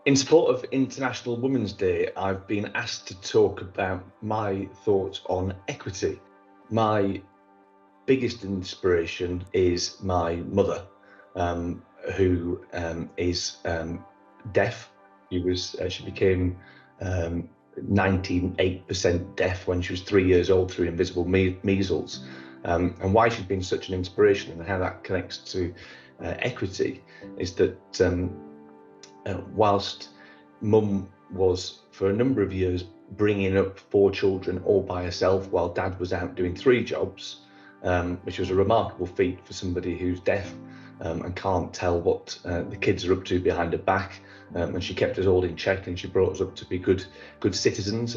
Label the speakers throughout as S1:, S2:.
S1: In support of International Women's Day, I've been asked to talk about my thoughts on equity. My biggest inspiration is my mother, who is deaf. She became 98% deaf when she was 3 years old through invisible measles. And why she's been such an inspiration and how that connects to equity is that whilst Mum was for a number of years bringing up 4 children all by herself while Dad was out doing 3 jobs, which was a remarkable feat for somebody who's deaf and can't tell what the kids are up to behind her back, and she kept us all in check and she brought us up to be good citizens.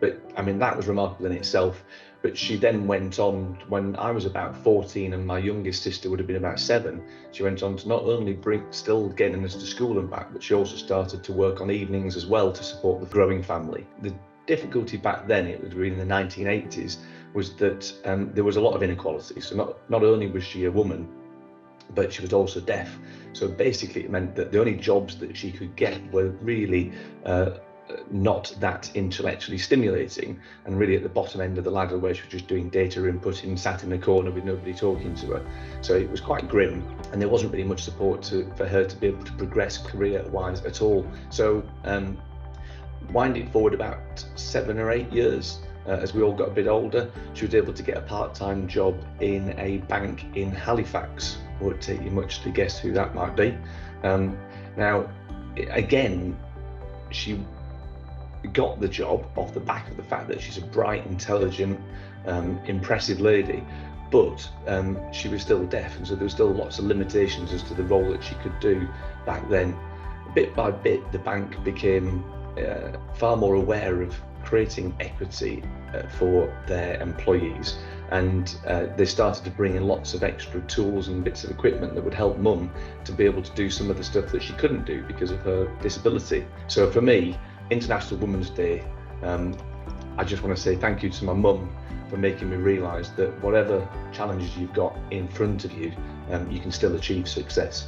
S1: But I mean, that was remarkable in itself. But she then went on, when I was about 14 and my youngest sister would have been about 7, she went on to not only still getting us to school and back, but she also started to work on evenings as well to support the growing family. The difficulty back then, it was really in the 1980s, was that there was a lot of inequality. So not only was she a woman, but she was also deaf. So basically it meant that the only jobs that she could get were really not that intellectually stimulating, and really at the bottom end of the ladder where she was just doing data inputting, sat in the corner with nobody talking to her. So it was quite grim, and there wasn't really much support for her to be able to progress career-wise at all. So wind it forward about 7 or 8 years, as we all got a bit older, she was able to get a part-time job in a bank in Halifax. It won't take you much to guess who that might be. Now, again, she got the job off the back of the fact that she's a bright, intelligent, impressive lady, but she was still deaf, and so there were still lots of limitations as to the role that she could do back then. Bit by bit, the bank became far more aware of creating equity for their employees, and they started to bring in lots of extra tools and bits of equipment that would help Mum to be able to do some of the stuff that she couldn't do because of her disability. So for me, International Women's Day, I just want to say thank you to my mum for making me realise that whatever challenges you've got in front of you, you can still achieve success.